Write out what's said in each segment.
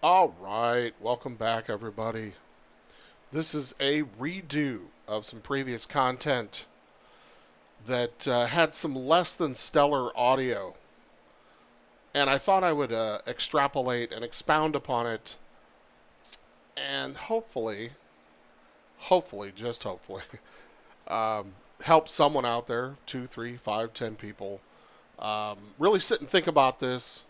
All right, welcome back, everybody. This is a redo of some previous content that had some less than stellar audio, and I thought I would extrapolate and expound upon it, and just hopefully, help someone out there, two, three, five, 10 people, really sit and think about this.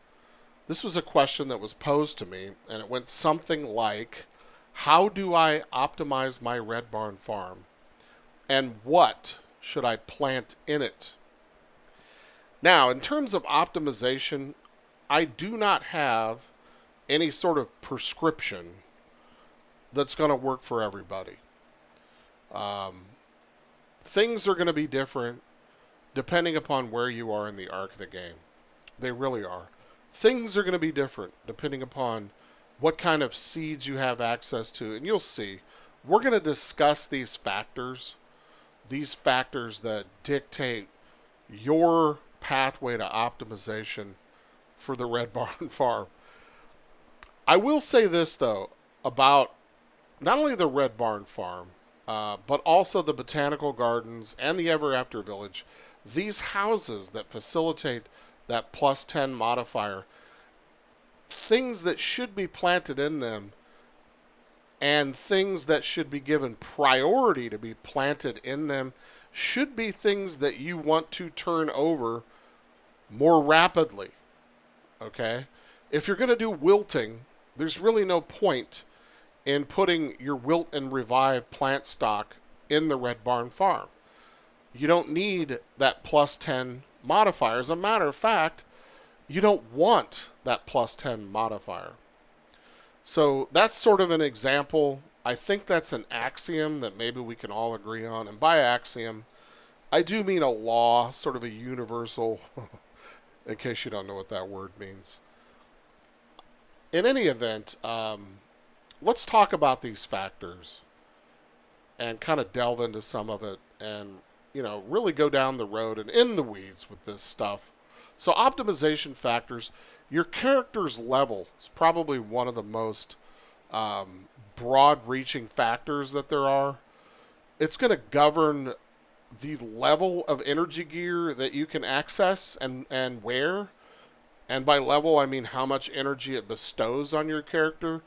This was a question that was posed to me, and it went something like, how do I optimize my Red Barn farm? And what should I plant in it? Now, in terms of optimization, I do not have any sort of prescription that's going to work for everybody. Um, Things are going to be different depending upon where you are in the arc of the game. They really are. Things are going to be different depending upon what kind of seeds you have access to. And you'll see, we're going to discuss these factors that dictate your pathway to optimization for the Red Barn farm. I will say this, though, about not only the Red Barn farm, but also the botanical gardens and the Ever After Village. These houses that facilitate that plus 10 modifier, things that should be planted in them and things that should be given priority to be planted in them should be things that you want to turn over more rapidly. Okay? If you're going to do wilting, there's really no point in putting your wilt and revive plant stock in the Red Barn farm. You don't need that plus 10 modifier. As a matter of fact, you don't want that plus 10 modifier. So that's sort of an example. I think that's an axiom that maybe we can all agree on. And by axiom, I do mean a law, sort of a universal, in case you don't know what that word means. In any event, let's talk about these factors and kind of delve into some of it and, really go down the road and in the weeds with this stuff. So optimization factors, your character's level is probably one of the most broad-reaching factors that there are. It's going to govern the level of energy gear that you can access and wear. And by level, I mean how much energy it bestows on your character.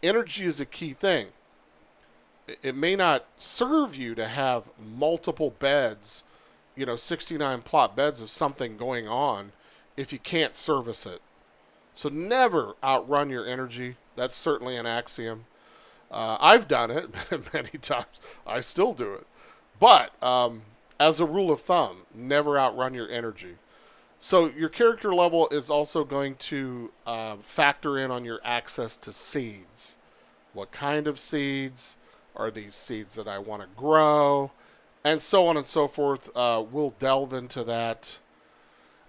Energy is a key thing. It may not serve you to have multiple beds, 69 plot beds of something going on if you can't service it. So never outrun your energy. That's certainly an axiom. I've done it many times. I still do it. But as a rule of thumb, never outrun your energy. So your character level is also going to factor in on your access to seeds. What kind of seeds? Are these seeds that I want to grow? And so on and so forth. We'll delve into that.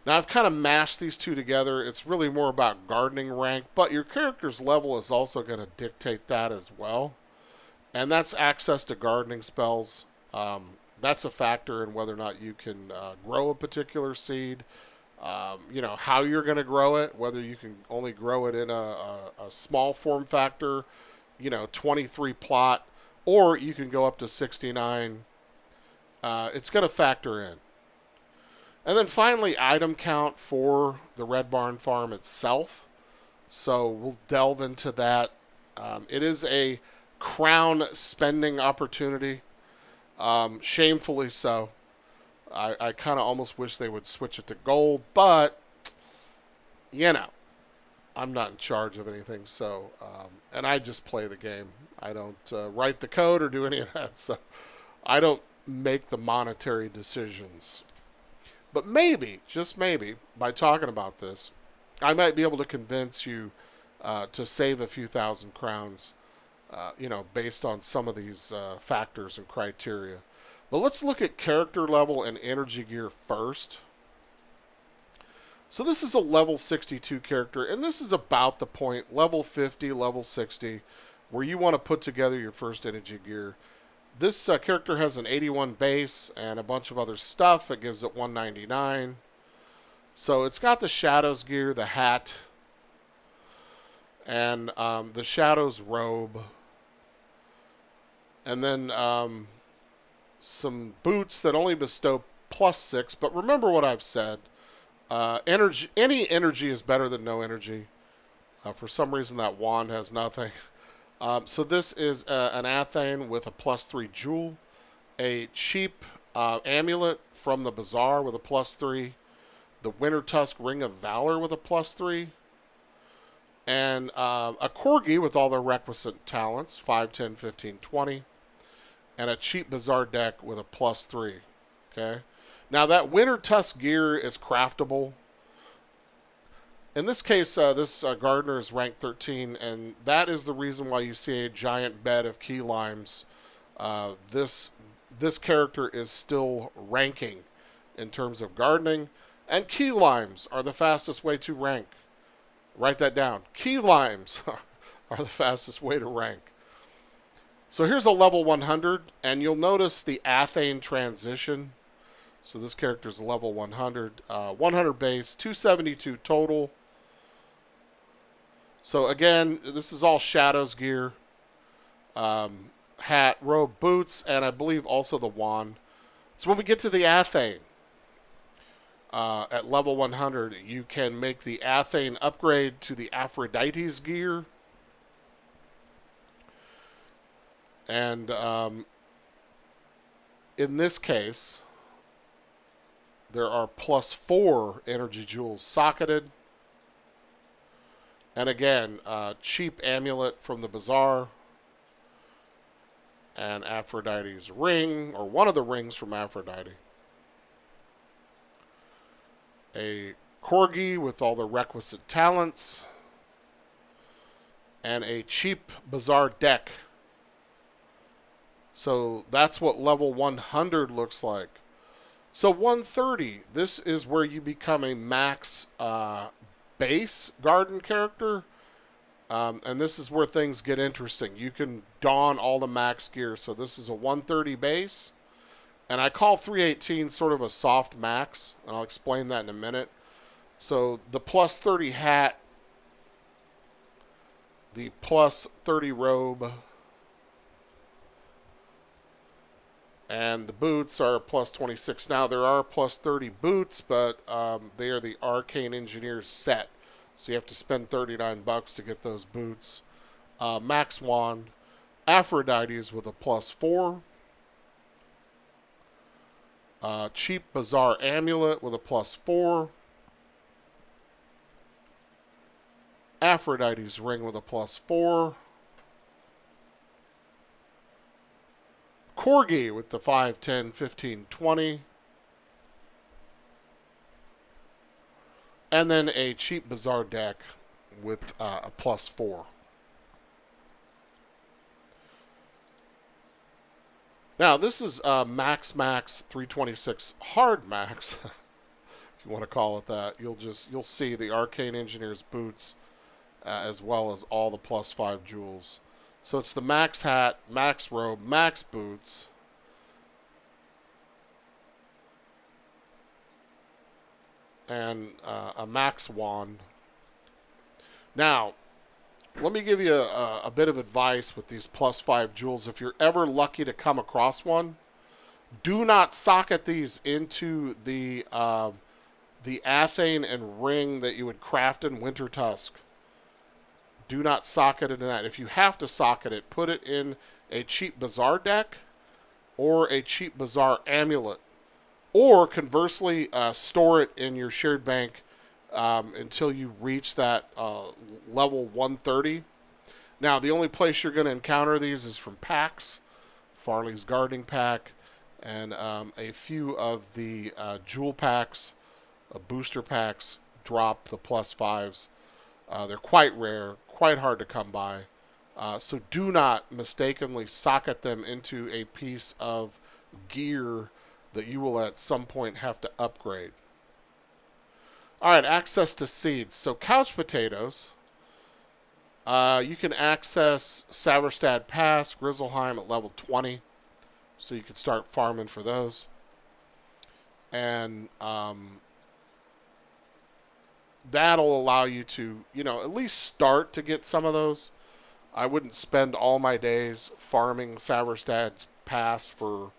Now, I've kind of mashed these two together. It's really more about gardening rank, but your character's level is also going to dictate that as well. And that's access to gardening spells. That's a factor in whether or not you can grow a particular seed. How you're going to grow it, whether you can only grow it in a small form factor, 23 plot, or you can go up to 69. It's going to factor in. And then finally, item count for the Red Barn farm itself. So we'll delve into that. It is a crown spending opportunity. Shamefully so. I kind of almost wish they would switch it to gold, but, I'm not in charge of anything, so, and I just play the game. I don't write the code or do any of that, so I don't make the monetary decisions. But maybe, just maybe, by talking about this, I might be able to convince you to save a few thousand crowns, based on some of these factors and criteria. But let's look at character level and energy gear first. So this is a level 62 character, and this is about the point, level 50, level 60, where you want to put together your first energy gear. This character has an 81 base and a bunch of other stuff. It gives it 199. So it's got the Shadows gear, the hat, and the Shadows robe, and then some boots that only bestow +6. But remember what I've said: energy, any energy is better than no energy. For some reason, that wand has nothing. So this is an Athane with a +3 jewel, a cheap amulet from the bazaar with a +3, the Winter Tusk Ring of Valor with a +3, and a Corgi with all the requisite talents, 5, 10, 15, 20, and a cheap bazaar deck with a +3. Okay. Now that Winter Tusk gear is craftable. In this case, this gardener is rank 13, and that is the reason why you see a giant bed of key limes. This character is still ranking in terms of gardening, and key limes are the fastest way to rank. Write that down. Key limes are the fastest way to rank. So here's a level 100, and you'll notice the Athane transition. So this character is level 100, 100 base, 272 total. So again, this is all Shadows gear, hat, robe, boots, and I believe also the wand. So when we get to the Athane, at level 100, you can make the Athane upgrade to the Aphrodite's gear. And in this case, there are +4 energy jewels socketed. And again, cheap amulet from the bazaar, and Aphrodite's ring, or one of the rings from Aphrodite. A Corgi with all the requisite talents, and a cheap bazaar deck. So that's what level 100 looks like. So 130, this is where you become a max base garden character, and this is where things get interesting. You can don all the max gear. So this is a 130 base, and I call 318 sort of a soft max, and I'll explain that in a minute. So the +30 hat, the +30 robe, and the boots are +26. Now, there are +30 boots, but they are the Arcane Engineers set. So you have to spend $39 to get those boots. Max wand. Aphrodite's with a +4. Cheap bazaar amulet with a +4. Aphrodite's ring with a +4. Corgi with the 5, 10, 15, 20. And then a cheap bazaar deck with a +4. Now, this is max 326 hard max, if you want to call it that. You'll see the Arcane Engineer's boots, as well as all the +5 jewels. So it's the max hat, max robe, max boots, and a max wand. Now, let me give you a bit of advice with these +5 jewels. If you're ever lucky to come across one, do not socket these into the Athane and ring that you would craft in Winter Tusk. Do not socket into that. If you have to socket it, put it in a cheap bazaar deck or a cheap bazaar amulet. Or conversely, store it in your shared bank until you reach that level 130. Now, the only place you're going to encounter these is from packs, Farley's Gardening Pack, and a few of the jewel packs, booster packs drop the +5s. They're quite rare, quite hard to come by. So do not mistakenly socket them into a piece of gear that you will at some point have to upgrade. All right, access to seeds. So couch potatoes, you can access Saverstad Pass, Grizzleheim at level 20. So you can start farming for those. And that'll allow you to, at least start to get some of those. I wouldn't spend all my days farming Saverstad's Pass for,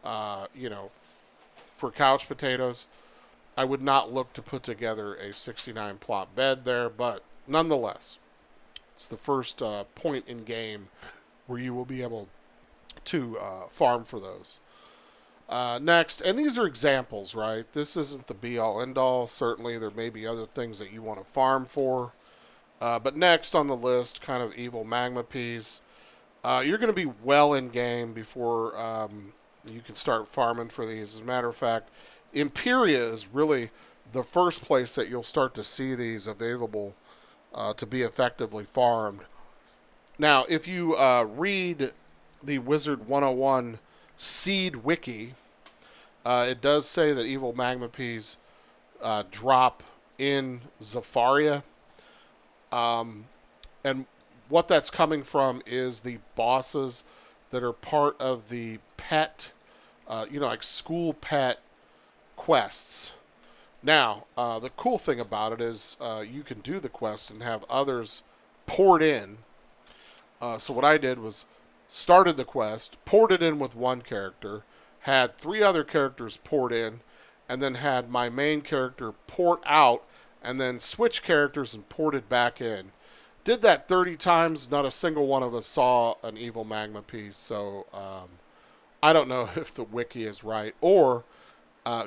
for couch potatoes. I would not look to put together a 69 plot bed there, but nonetheless, it's the first point in game where you will be able to farm for those. Next, and these are examples, right? This isn't the be-all, end-all. Certainly, there may be other things that you want to farm for. But next on the list, kind of evil magma peas. You're going to be well in game before you can start farming for these. As a matter of fact, Imperia is really the first place that you'll start to see these available to be effectively farmed. Now, if you read the Wizard101 Seed Wiki, it does say that evil magma peas drop in Zafaria. And what that's coming from is the bosses that are part of the pet, like school pet quests. Now, the cool thing about it is you can do the quest and have others poured in. So what I did was started the quest, poured it in with one character, had 3 other characters poured in, and then had my main character port out, and then switch characters and poured it back in. Did that 30 times. Not a single one of us saw an evil magma piece. So I don't know if the wiki is right, or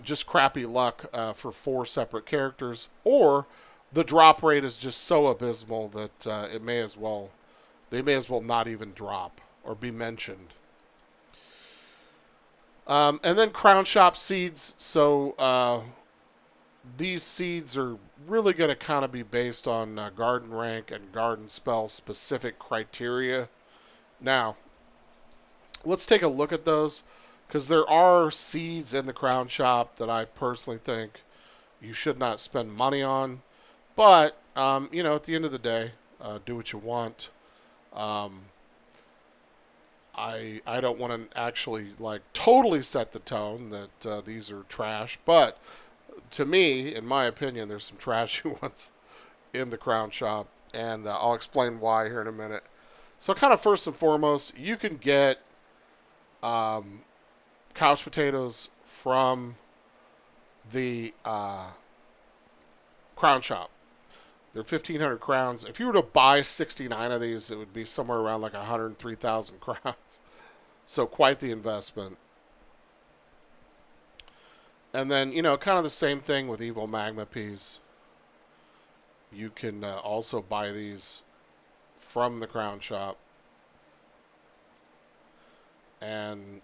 just crappy luck for 4 separate characters, or the drop rate is just so abysmal that they may as well not even drop or be mentioned. And then Crown Shop seeds. So these seeds are really going to kind of be based on garden rank and garden spell specific criteria. Now, let's take a look at those, because there are seeds in the Crown Shop that I personally think you should not spend money on. But, at the end of the day, do what you want. I don't want to actually totally set the tone that these are trash, but to me, in my opinion, there's some trashy ones in the Crown Shop, and I'll explain why here in a minute. So kind of first and foremost, you can get couch potatoes from the Crown Shop. They're 1,500 crowns. If you were to buy 69 of these, it would be somewhere around 103,000 crowns. So quite the investment. And then, kind of the same thing with evil magma peas. You can also buy these from the Crown Shop. And,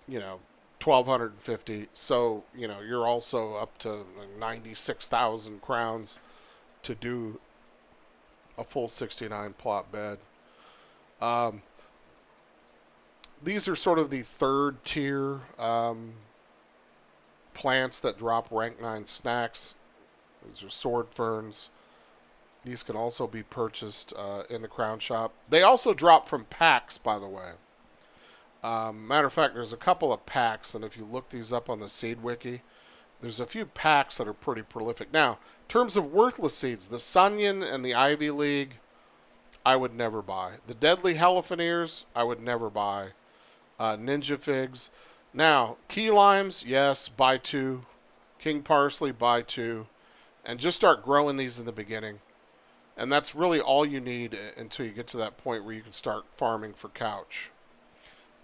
1,250. So, you're also up to 96,000 crowns to do a full 69 plot bed. These are sort of the third tier plants that drop rank 9 snacks. These are sword ferns. These can also be purchased in the Crown Shop. They also drop from packs, by the way. Matter of fact, there's a couple of packs, and if you look these up on the Seed Wiki, there's a few packs that are pretty prolific. Now, in terms of worthless seeds, the Sunyon and the Ivy League, I would never buy. The Deadly Helifineers, I would never buy. Ninja Figs. Now, Key Limes, yes, buy 2. King Parsley, buy 2. And just start growing these in the beginning. And that's really all you need until you get to that point where you can start farming for couch.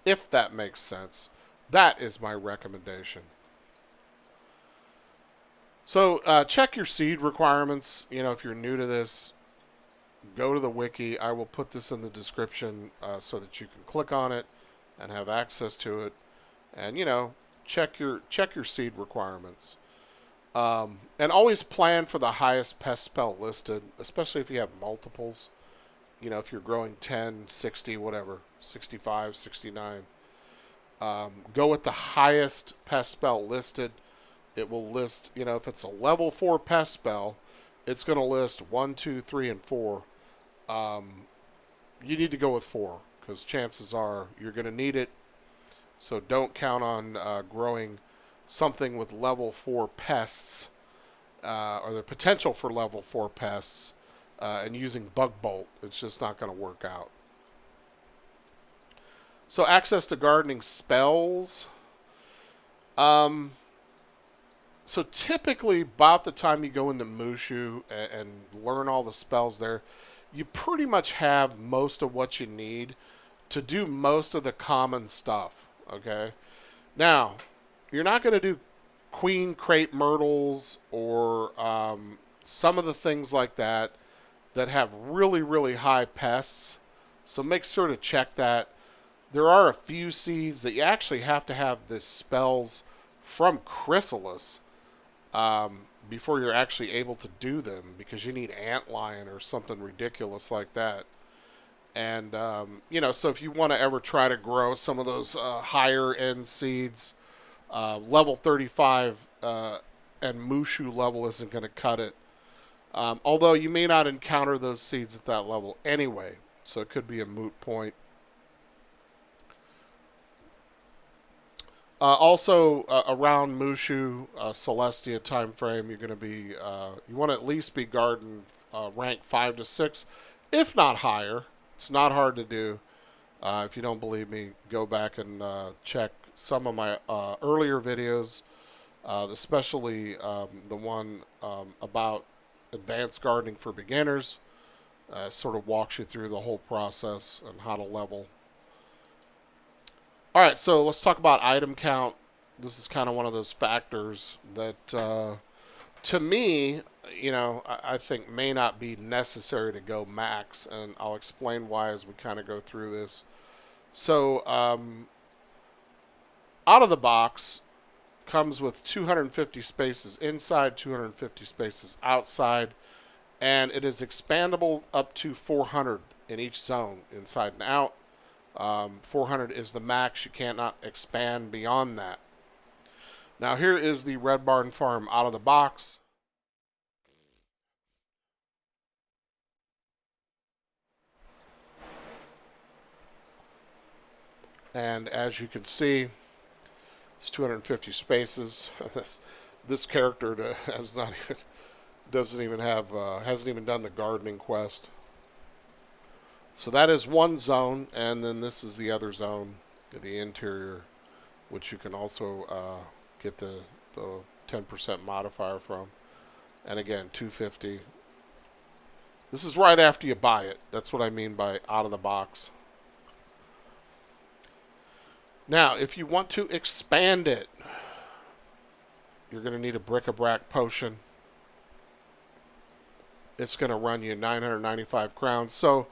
If that makes sense. That is my recommendation. So check your seed requirements. If you're new to this, go to the wiki. I will put this in the description so that you can click on it and have access to it. And, check your seed requirements. And always plan for the highest pest spell listed, especially if you have multiples. If you're growing 10, 60, whatever, 65, 69. Go with the highest pest spell listed. It will list, if it's a level 4 pest spell, it's going to list 1, 2, 3, and 4. You need to go with 4, because chances are you're going to need it. So don't count on growing something with level 4 pests or the potential for level 4 pests, and using bug bolt, it's just not going to work out. So access to gardening spells. So typically, about the time you go into Mushu and learn all the spells there, you pretty much have most of what you need to do most of the common stuff. Okay, now you're not going to do queen crepe myrtles or some of the things like that have really, really high pests. So make sure to check that. There are a few seeds that you actually have to have the spells from Chrysalis before you're actually able to do them, because you need antlion or something ridiculous like that. And, so if you want to ever try to grow some of those higher end seeds, level 35 and Mushu level isn't going to cut it. Although you may not encounter those seeds at that level anyway, so it could be a moot point. Also, around Mushu, Celestia time frame, you're going to be, you want to at least be garden rank 5 to 6, if not higher. It's not hard to do. If you don't believe me, go back and check some of my earlier videos, especially the one about advanced gardening for beginners. Sort of walks you through the whole process and how to level. All right, so let's talk about item count. This is kind of one of those factors that, to me, I think may not be necessary to go max, and I'll explain why as we kind of go through this. So, out of the box comes with 250 spaces inside, 250 spaces outside, and it is expandable up to 400 in each zone, inside and out. 400 is the max. You cannot expand beyond that. Now here is the Red Barn Farm out of the box. And as you can see, it's 250 spaces. this character hasn't even done the gardening quest. So that is one zone, and then this is the other zone, the interior, which you can also get the 10% modifier from. And again, 250. This is right after you buy it. That's what I mean by out of the box. Now, if you want to expand it, you're going to need a bric-a-brac potion. It's going to run you 995 crowns. So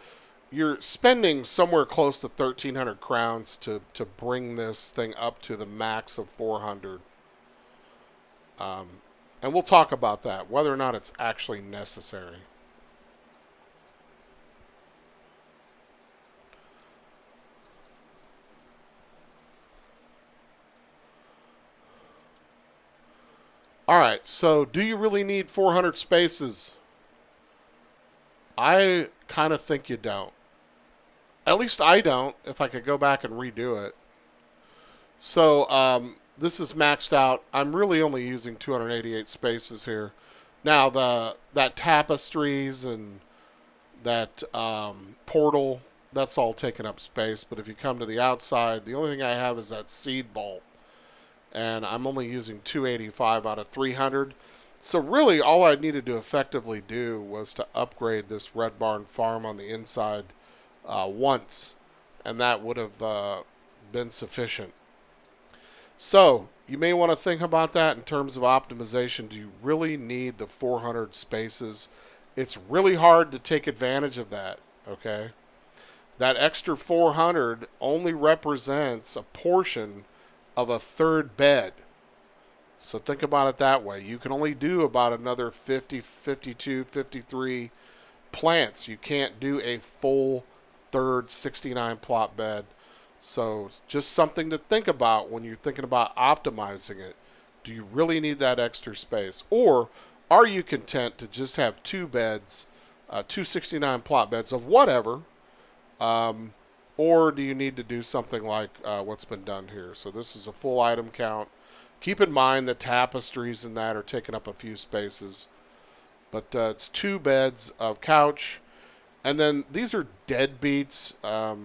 you're spending somewhere close to 1,300 crowns to bring this thing up to the max of 400. And we'll talk about that, whether or not it's actually necessary. Alright, so do you really need 400 spaces? I kind of think you don't. At least I don't, if I could go back and redo it. So, this is maxed out. I'm really only using 288 spaces here. Now, that tapestries and that portal, that's all taking up space. But if you come to the outside, the only thing I have is that seed vault. And I'm only using 285 out of 300. So really, all I needed to effectively do was to upgrade this Red Barn Farm on the inside once, and that would have been sufficient. So you may want to think about that in terms of optimization. Do you really need the 400 spaces? It's really hard to take advantage of that, okay? That extra 400 only represents a portion of a third bed. So think about it that way. You can only do about another 50, 52, 53 plants. You can't do a full third 69 plot bed. So just something to think about when you're thinking about optimizing it. Do you really need that extra space? Or are you content to just have two beds, 269 plot beds of whatever? Or do you need to do something like what's been done here? So this is a full item count. Keep in mind the tapestries and that are taking up a few spaces. But it's 2 beds of couch. And then these are dead beets that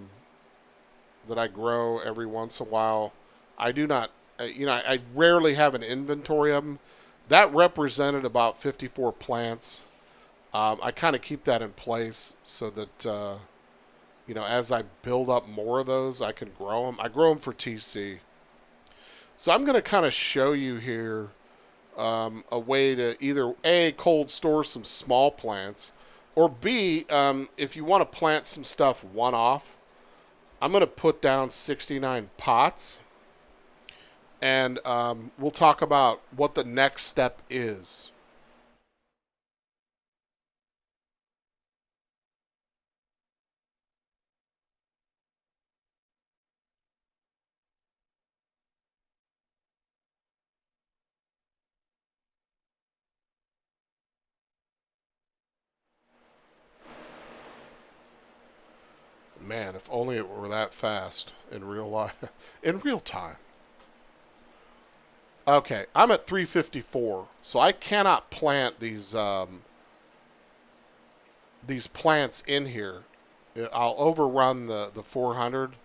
I grow every once in a while. I do not, I rarely have an inventory of them. That represented about 54 plants. I kind of keep that in place so that, as I build up more of those, I can grow them. I grow them for TC. So I'm going to kind of show you here a way to either A, cold store some small plants, or B, if you want to plant some stuff one-off, I'm going to put down 69 pots, and we'll talk about what the next step is. Man, if only it were that fast in real life, in real time. Okay, I'm at 354, so I cannot plant these plants in here. I'll overrun the 400,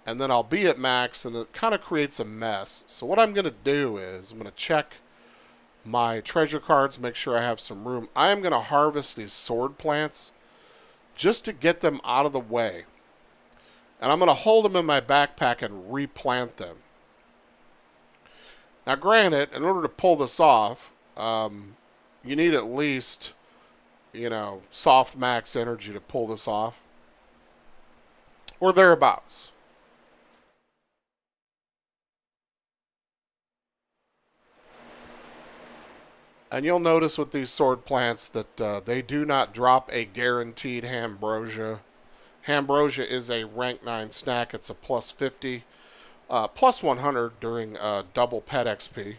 and then I'll be at max, and it kind of creates a mess. So what I'm going to do is I'm going to check my treasure cards, make sure I have some room. I am going to harvest these sword plants just to get them out of the way. And I'm going to hold them in my backpack and replant them. Now, granted, in order to pull this off, you need at least, soft max energy to pull this off. Or thereabouts. And you'll notice with these sword plants that they do not drop a guaranteed Ambrosia. Ambrosia is a rank 9 snack. It's a plus 50, plus 100 during double pet XP.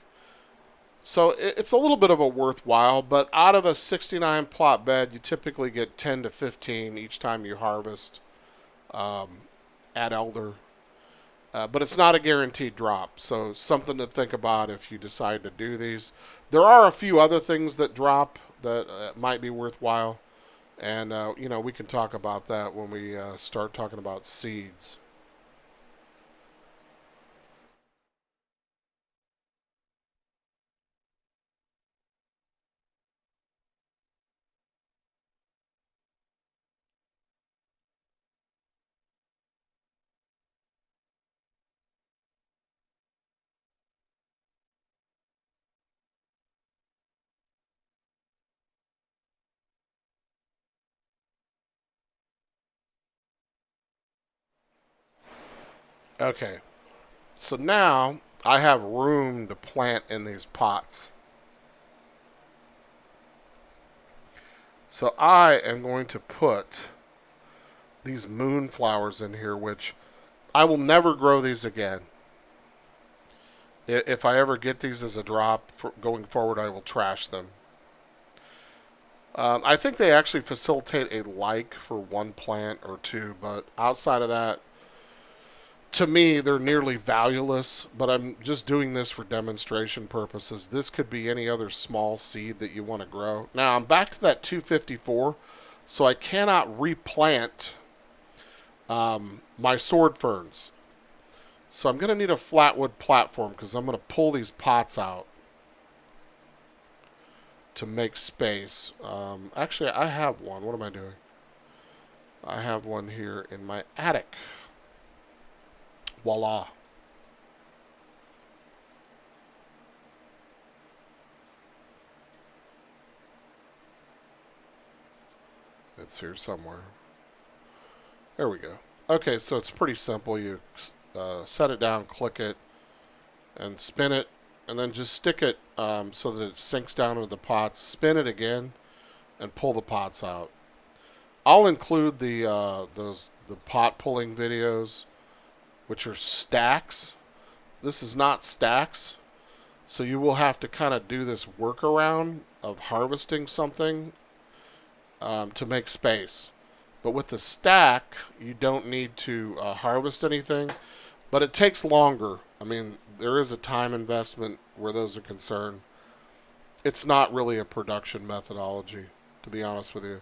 So it's a little bit of a worthwhile, but out of a 69 plot bed, you typically get 10 to 15 each time you harvest at Elder. But it's not a guaranteed drop, so something to think about if you decide to do these. There are a few other things that drop that might be worthwhile, and we can talk about that when we start talking about seeds. Okay, so now I have room to plant in these pots. So I am going to put these moonflowers in here, which I will never grow these again. If I ever get these as a drop going forward, I will trash them. I think they actually facilitate a like for one plant or two, but outside of that, to me, they're nearly valueless, but I'm just doing this for demonstration purposes. This could be any other small seed that you want to grow. Now, I'm back to that 254, so I cannot replant my sword ferns. So I'm going to need a flatwood platform because I'm going to pull these pots out to make space. Actually, I have one. What am I doing? I have one here in my attic. Voila. It's here somewhere. There we go. Okay, so it's pretty simple. You set it down, click it, and spin it, and then just stick it so that it sinks down into the pots. Spin it again, and pull the pots out. I'll include the pot pulling videos, which are stacks. This is not stacks, so you will have to kind of do this workaround of harvesting something to make space. But with the stack, you don't need to harvest anything, but it takes longer. mean, there is a time investment where those are concerned. It's not really a production methodology, to be honest with you.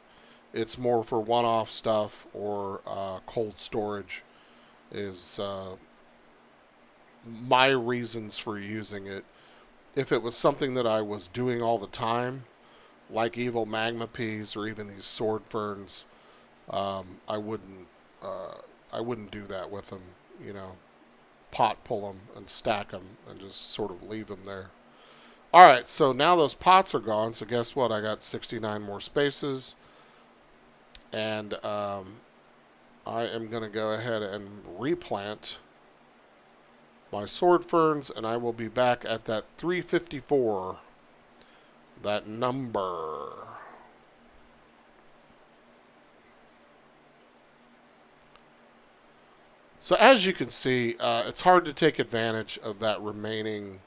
It's more for one-off stuff or cold storage is my reasons for using it. If it was something that I was doing all the time, like evil magma peas or even these sword ferns, I wouldn't do that with them. You know, pot pull them and stack them and just sort of leave them there. All right, so now those pots are gone. So guess what? I got 69 more spaces, and I am going to go ahead and replant my sword ferns, and I will be back at that 354, that number. So as you can see, it's hard to take advantage of that remaining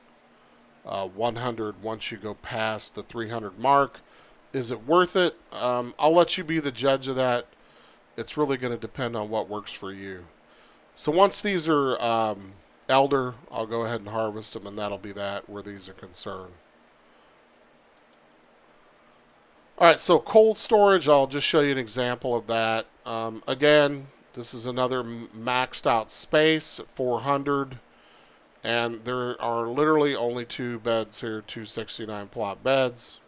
100 once you go past the 300 mark. Is it worth it? I'll let you be the judge of that. It's really going to depend on what works for you. So once these are elder, I'll go ahead and harvest them, and that'll be that where these are concerned. All right, so cold storage, I'll just show you an example of that. Again, this is another maxed out space at 400, and there are literally only 2 beds here, 269 plot beds.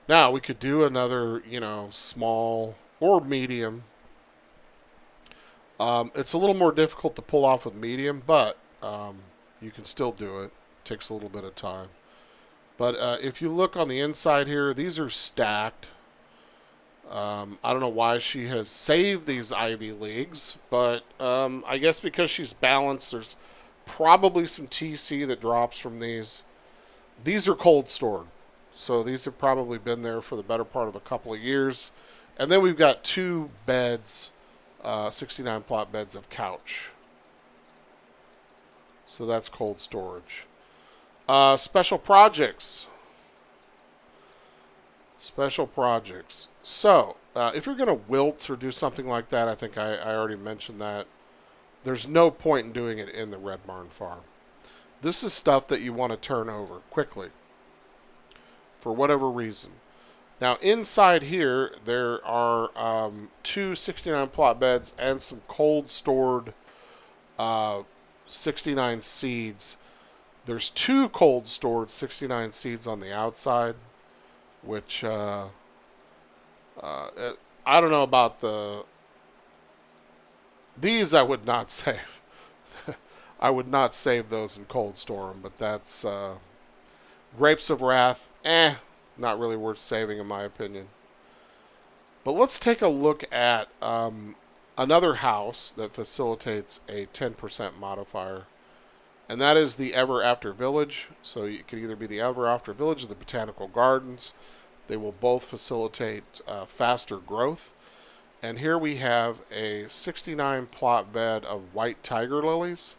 Now we could do another, small or medium. It's a little more difficult to pull off with medium, but you can still do it. It takes a little bit of time. But if you look on the inside here, these are stacked. I don't know why she has saved these Ivy Leagues, but I guess because she's balanced, there's probably some TC that drops from these. These are cold stored, so these have probably been there for the better part of a couple of years. And then we've got 2 beds, 69 plot beds of couch. So that's cold storage. Special projects. Special projects. So, if you're going to wilt or do something like that, I think I already mentioned that. There's no point in doing it in the Red Barn farm. This is stuff that you want to turn over quickly for whatever reason. Now, inside here, there are 2 69 plot beds and some cold stored 69 seeds. There's 2 cold stored 69 seeds on the outside, which I don't know about these. I would not save. I would not save those and cold store them, but that's Grapes of Wrath. Not really worth saving in my opinion. But let's take a look at another house that facilitates a 10% modifier. And that is the Ever After Village. So it can either be the Ever After Village or the Botanical Gardens. They will both facilitate faster growth. And here we have a 69 plot bed of white tiger lilies.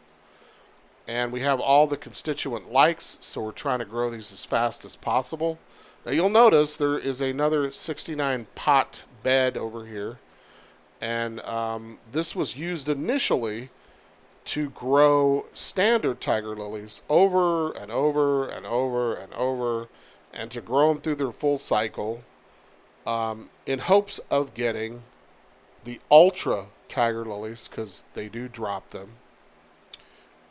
And we have all the constituent likes, so we're trying to grow these as fast as possible. Now you'll notice there is another 69 pot bed over here. And this was used initially to grow standard tiger lilies over and over and over and over, and to grow them through their full cycle in hopes of getting the ultra tiger lilies, because they do drop them.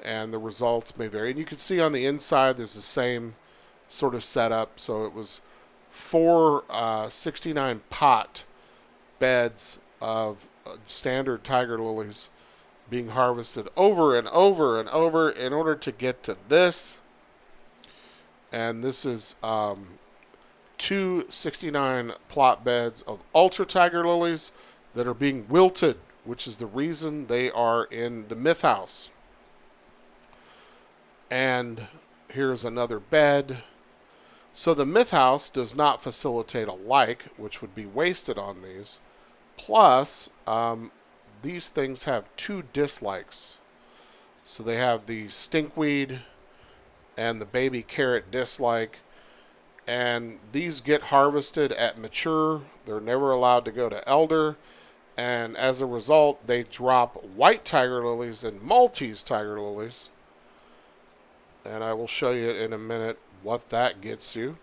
And the results may vary. And you can see on the inside there's the same sort of setup. So it was 4 69 pot beds of standard tiger lilies being harvested over and over and over in order to get to this. And this is 2 69 plot beds of ultra tiger lilies that are being wilted, which is the reason they are in the myth house. And here's another bed. So the myth house does not facilitate a like, which would be wasted on these. Plus, these things have 2 dislikes. So they have the stinkweed and the baby carrot dislike. And these get harvested at mature. They're never allowed to go to elder. And as a result, they drop white tiger lilies and Maltese tiger lilies. And I will show you in a minute what that gets you.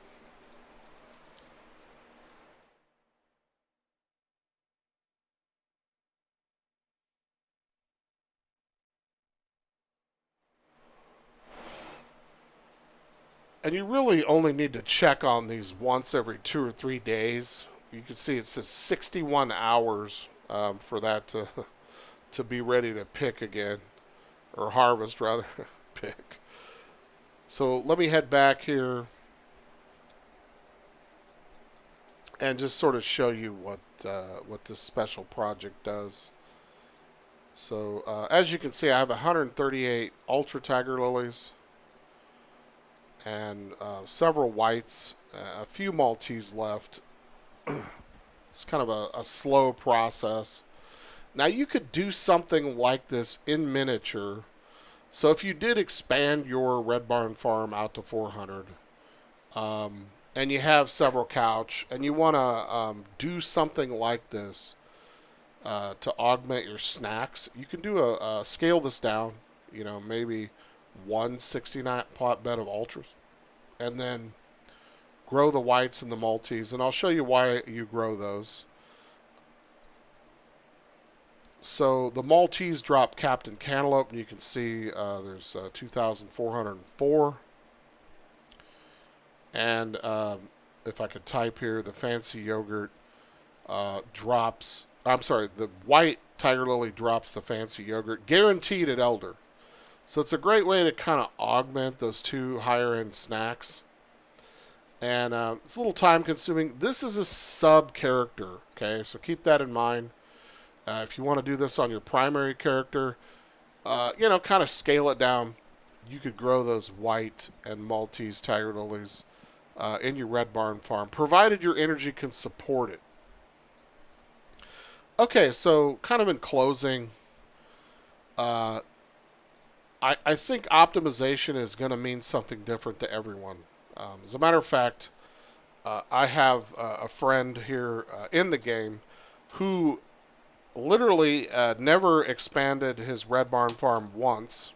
And you really only need to check on these once every 2 or 3 days. You can see it says 61 hours for that to be ready to pick again, or harvest rather, pick. So let me head back here and just sort of show you what this special project does. So as you can see, I have 138 ultra tiger lilies and several whites, a few Maltese left. It's kind of a slow process. Now you could do something like this in miniature. So if you did expand your Red Barn farm out to 400, and you have several couch, and you want to do something like this to augment your snacks, you can do a scale this down. Maybe 169 plot bed of ultras, and then grow the whites and the Maltese, and I'll show you why you grow those. So the Maltese drop Captain Cantaloupe, and you can see there's 2,404. And if I could type here, the fancy yogurt drops, I'm sorry, the white tiger lily drops the fancy yogurt, guaranteed at Elder. So it's a great way to kind of augment those two higher end snacks. And it's a little time consuming. This is a sub character, okay? So keep that in mind. If you want to do this on your primary character, kind of scale it down. You could grow those white and Maltese tiger lilies in your Red Barn farm, provided your energy can support it. Okay, so kind of in closing, I think optimization is going to mean something different to everyone. As a matter of fact, I have a friend here in the game who literally never expanded his Red Barn farm once,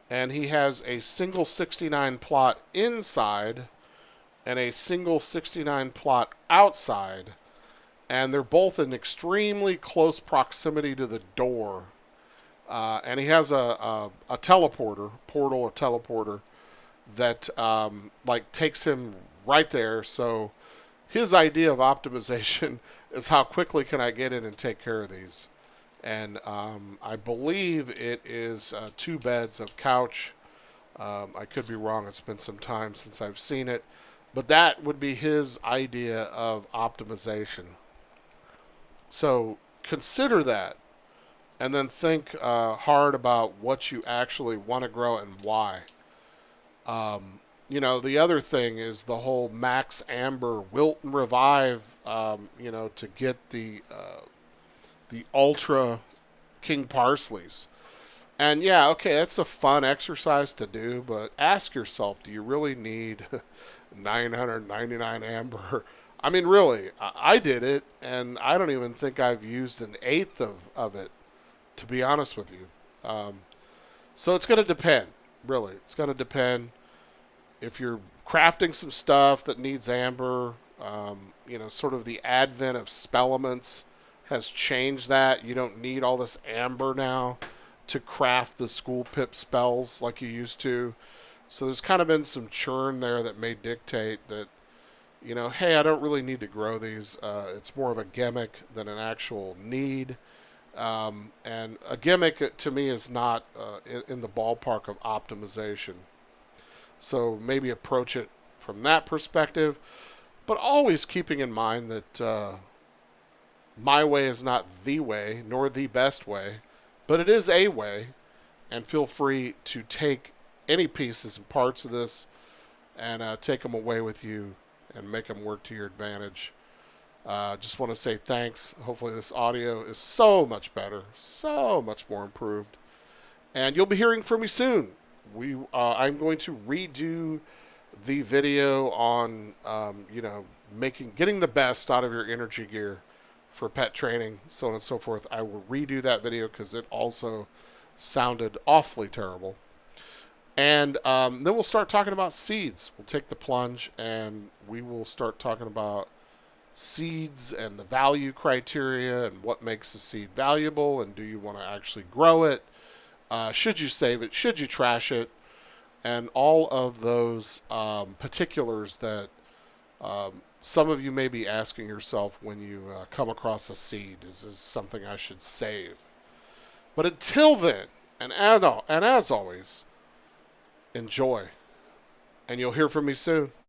and he has a single 69 plot inside and a single 69 plot outside, and they're both in extremely close proximity to the door. And he has a teleporter that takes him right there. So his idea of optimization is how quickly can I get in and take care of these. And I believe it is 2 beds of couch. I could be wrong. It's been some time since I've seen it. But that would be his idea of optimization. So consider that. And then think hard about what you actually want to grow and why. The other thing is the whole max amber wilt and revive, to get the ultra king parsleys. And yeah, okay, that's a fun exercise to do, but ask yourself, do you really need 999 amber? I mean, really, I did it, and I don't even think I've used an eighth of it, to be honest with you. So it's going to depend, really. It's going to depend. If you're crafting some stuff that needs amber, sort of the advent of spellements has changed that. You don't need all this amber now to craft the school pip spells like you used to. So there's kind of been some churn there that may dictate that, hey, I don't really need to grow these. It's more of a gimmick than an actual need. And a gimmick to me is not in the ballpark of optimization. So maybe approach it from that perspective, but always keeping in mind that my way is not the way, nor the best way, but it is a way, and feel free to take any pieces and parts of this and take them away with you and make them work to your advantage. Just want to say thanks. Hopefully this audio is so much better, so much more improved, and you'll be hearing from me soon. I'm going to redo the video on getting the best out of your energy gear for pet training, so on and so forth. I will redo that video because it also sounded awfully terrible. And then we'll start talking about seeds. We'll take the plunge and we will start talking about seeds and the value criteria and what makes a seed valuable, and do you want to actually grow it? Should you save it? Should you trash it? And all of those particulars that some of you may be asking yourself when you come across a seed. Is this something I should save? But until then, and as always, enjoy. And you'll hear from me soon.